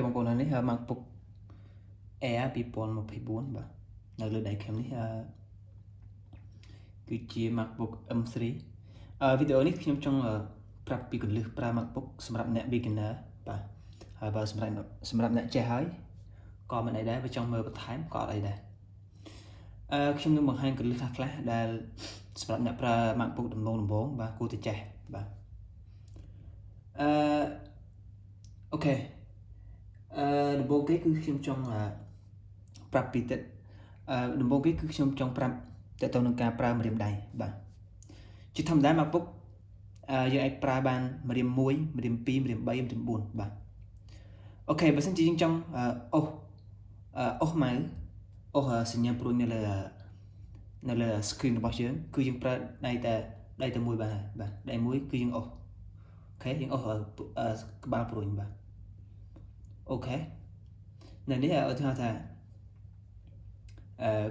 បងប្អូននេះ MacBook Air 2024 បាទនៅលើដៃខ្ញុំនេះគឺជា MacBook M3 វីដេអូនេះខ្ញុំចង់ប្រាប់ពីគន្លឹះប្រើ MacBook សម្រាប់អ្នក beginner បាទហើយបើសម្រាប់អ្នកចេះហើយក៏មិនអីដែរបើចង់មើលបន្ថែមក៏អត់អីដែរខ្ញុំនឹងបង្ហាញគន្លឹះខ្លះដែលសម្រាប់អ្នកប្រើ MacBook ដំបូងបាទគួរតែចេះបាទអូខេដំបូងគេគឺខ្ញុំចង់ប្រាប់ពីទឹកដំបូងគេគឺខ្ញុំចង់ប្រាប់តើតើនឹងការប្រើម្រាមដៃបាទជាធម្មតា MacBook យើងអាចប្រើបានម្រាម1ម្រាម2ម្រាម3ម្រាម4បាទអូខេបើសិនជាយើងចង់អូសម៉ៅអូសសញ្ញាព្រួយនៅលើ screen របស់យើងគឺយើងប្រើដៃតែមួយបាទដៃមួយគឺយើងអូសអូខេយើងអូសក្បាលព្រួយបាទអូខេនៅនេះឧទាហរណ៍ថា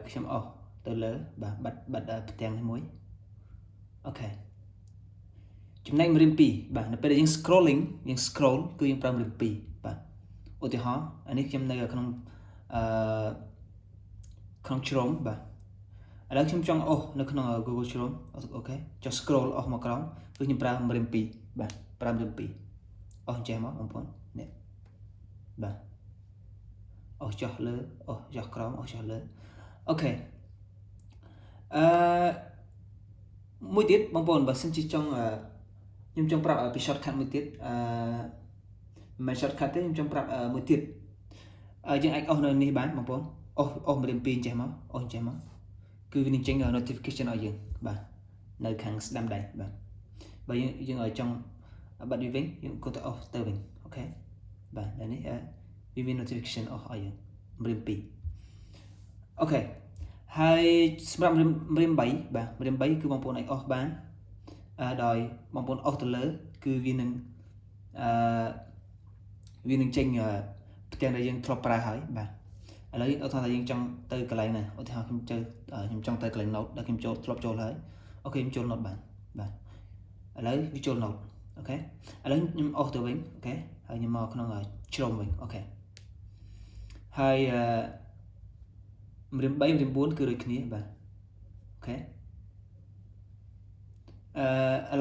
ខ្ញុំអូសទៅលើបាទបាត់ផ្ទាំងនេះមួយអូខេចំណែកម្រាម2បាទនៅពេលដែលយើង scroll គឺយើងប្រើម្រាម2បាទឧទាហរណ៍អានេះខ្ញុំនៅក្នុងChrome បាទឥឡូវខ្ញុំចង់អូសនៅក្នុង Google Chrome អូខេចុះ scroll អូសមកក្រោមគឺខ្ញុំប្រើម្រាម2បាទប្រើម្រាម2អូសចេះមកបងប្អូននេះបាទអូសចុះលើអូសចុះក្រោមអូសចុះលើអូខេមួយទៀតបងប្អូនបើសិនជាចង់ខ្ញុំចង់ប្រាប់ពី shortcut មួយទៀតមិន shortcut ទេខ្ញុំចង់ប្រាប់មួយទៀតយើងអាចអូសនៅនេះបានបងប្អូនអូសម្រាម2ចេះមកអូសចេះមកគឺវានឹងចេញ notification ឲ្យយើងបាទនៅខាងស្ដាំដៃបាទបើយើងឲ្យចង់បិទវាវិញយើងគួរតែអូសទៅវិញអូខេបាទនៅនេះវាមាន notification អូសឲ្យយើងម្រាម2អូខេហើយសម្រាប់ម្រាម3បាទម្រាម3គឺបងប្អូនអាចអូសបានដោយបងប្អូនអូសទៅលើគឺវានឹងចេញផ្ទាំងដែលយើងធ្លាប់ប្រើហើយបាទឥឡូវឧទាហរណ៍ថាយើងចង់ទៅកន្លែងណាឧទាហរណ៍ខ្ញុំចង់ទៅកន្លែង note ដែលខ្ញុំធ្លាប់ចូលហើយអូខេខ្ញុំចូល note បានបាទឥឡូវវាចូល note អូខេឥឡូវខ្ញុំអូសទៅវិញអូខេហើយខ្ញុំមកក្នុងជ្រុំវិញអូខេហើយម្រាម3ម្រាម4គឺដូចគ្នាបាទអូខេឥ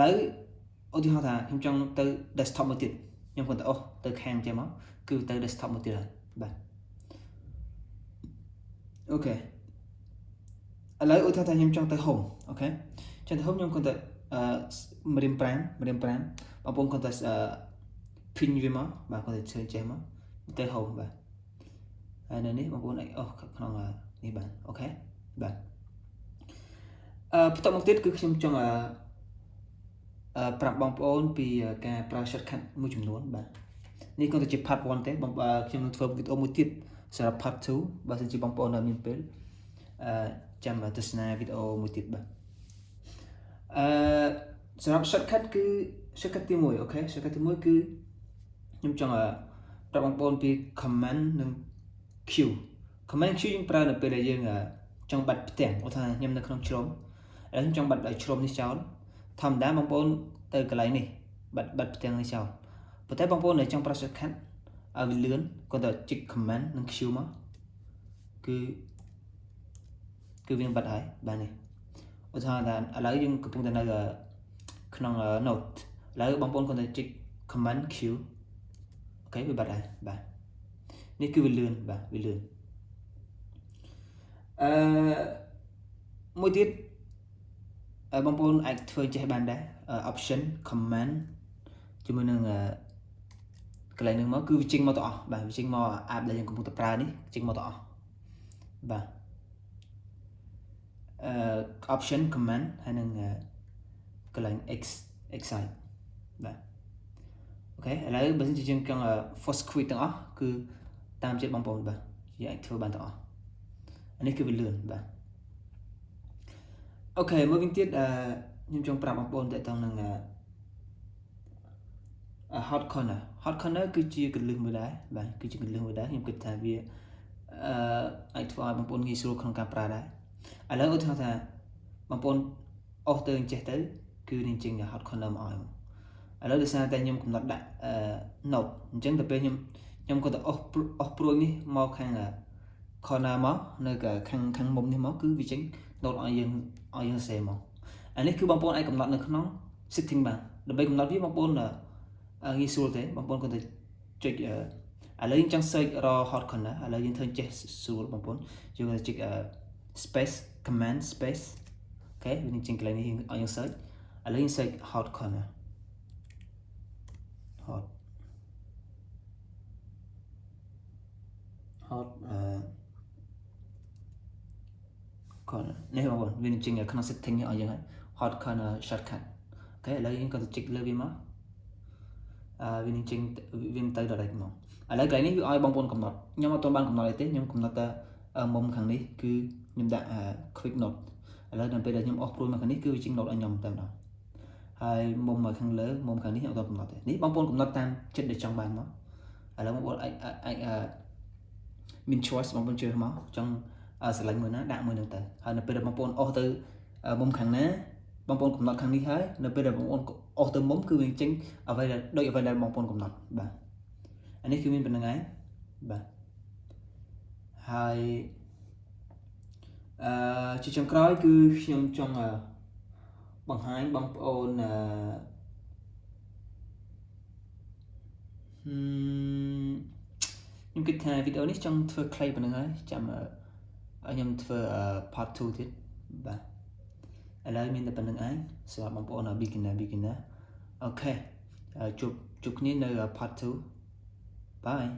ឡូវឧទាហរណ៍ថាខ្ញុំចង់ទៅ desktop មួយទៀតខ្ញុំគ្រាន់តែអូសទៅខាងចេះមកគឺទៅ desktop មួយទៀតហើយបាទអូខេឥឡូវឧទាហរណ៍ថាខ្ញុំចង់ទៅ home អូខេចង់ទៅ home ខ្ញុំគ្រាន់តែម្រាម5បងប្អូនគ្រាន់តែ pin វាមកបាទគ្រាន់តែចេះមកទៅ home បាទហើយនៅនេះបងប្អូនអាចអូសក្នុងនេះបានអូខេបាទបន្តមកទៀតគឺខ្ញុំចង់ប្រាប់បងប្អូនពីការប្រើ shortcut មួយចំនួនបាទនេះគ្រាន់តែជា part 1ទេខ្ញុំនឹងធ្វើវីដេអូមួយទៀតសម្រាប់ part 2បើសិនជាបងប្អូនមានពេលចាំទស្សនាវីដេអូមួយទៀតបាទសម្រាប់ shortcut គឺ shortcut ទី1អូខេ shortcut ទី1គឺខ្ញុំចង់ប្រាប់បងប្អូនពី command និង Q command Q យើងប្រើនៅពេលដែលយើងចង់បាត់ផ្ទាំងឧទាហរណ៍ខ្ញុំនៅក្នុងជ្រុំឥឡូវខ្ញុំចង់បាត់ជ្រុំនេះចោលធម្មតាបងប្អូនទៅកន្លែងនេះបាត់ផ្ទាំងនេះចោលប៉ុន្តែបងប្អូនដែលចង់ប្រើ shortcut ឲ្យវាលឿនគាត់ទៅជីក command និង Q មកគឺវាបាត់ហើយបាទនេះឧទាហរណ៍ថាឥឡូវយើងកំពុងតែនៅក្នុង note ឥឡូវបងប្អូនគាត់ទៅជីក command Q អូខេវាបាត់ហើយបាទនេះគឺវាលឿនបាទវាលឿនមួយទៀតបងប្អូនអាចធ្វើចេះបានដែរ option command ជាមួយនឹងកន្លែងនឹងមកគឺវាចេញមកទាំងអស់បាទវាចេញមក app ដែលយើងកំពុងតែប្រើនេះចេញមកទាំងអស់បាទoption command ហើយនឹងកន្លែង excite បាទអូខេឥឡូវបើសិនជាយើងចង់ force quit ទាំងអស់គឺតាមចិត្តបងប្អូនបាទយើងអាចធ្វើបានទាំងអស់អានេះគឺវាលឿនបាទអូខេមួយវិញទៀតខ្ញុំចង់ប្រាប់បងប្អូនតើតើនឹងhot corner គឺជាគន្លឹះមួយដែរបាទគឺជាគន្លឹះមួយដែរខ្ញុំគិតថាវាអាចធ្វើឲ្យបងប្អូនងាយស្រួលក្នុងការប្រើដែរឥឡូវឧទាហរណ៍ថាបងប្អូនអូសទៅអញ្ចេះទៅគឺនឹងចេញ hot corner មកឲ្យឥឡូវដោយសារតែខ្ញុំកំណត់ដាក់ note អញ្ចឹងទៅពេលខ្ញុំ nhom có thể off pro ní màu khang corner máu nơi cả khang mông ní máu cứ vì chính nốt ở dương xe màu anh ấy cứ băng bồn ai cầm lọt được nó setting bằng được bây cầm lọt với băng bồn là nghi sưu thế băng bồn có thể check lấy trang search raw hot corner lấy những thân check sưu băng bồn chúng ta check space command space ok mình chỉnh cái này ở những search lấy những search hot corner hot corner này băng bồn mình chỉnh cái setting ở những hot corner shortcut ok lấy những cái check lên mà viên chỉnh viên tới đây mà lấy cái này ai băng bồn cầm nốt nhưng mà tôi ban cầm nốt lại thế nhưng cầm nốt mông khang này cứ nhưng đã quick nốt lấy đằng bây giờ nhưng off pro mà khang này cứ chỉnh nốt anh nhầm tầm đó hai mông mà khang lớn mông khang này họ cầm nốt thế ní băng bồn cầm nốt tam chết để trong bàn nó lấy băng bồn anh min choice băng bồn chơi máu trong sẽ lấy mười nó đạm mười đường tới hay là bây giờ băng bồn off từ mông khang ná băng bồn cầm nốt khang này hết là bây giờ băng bồn off từ mông cứ viên chỉnh ở đây là đôi ở đây là băng bồn cầm nốt bà anh ấy cứ mình bên ngay bà hai chỉ trong cái cứ trong bằng hai bằng ôn nhưng cái thằng video này trong thưa clay bên ngay chạm ở nhầm thưa part 2 thế bà ở đây mình bên ngay so bằng ôn là beginner ok chụp chụp ní nơi part 2 bye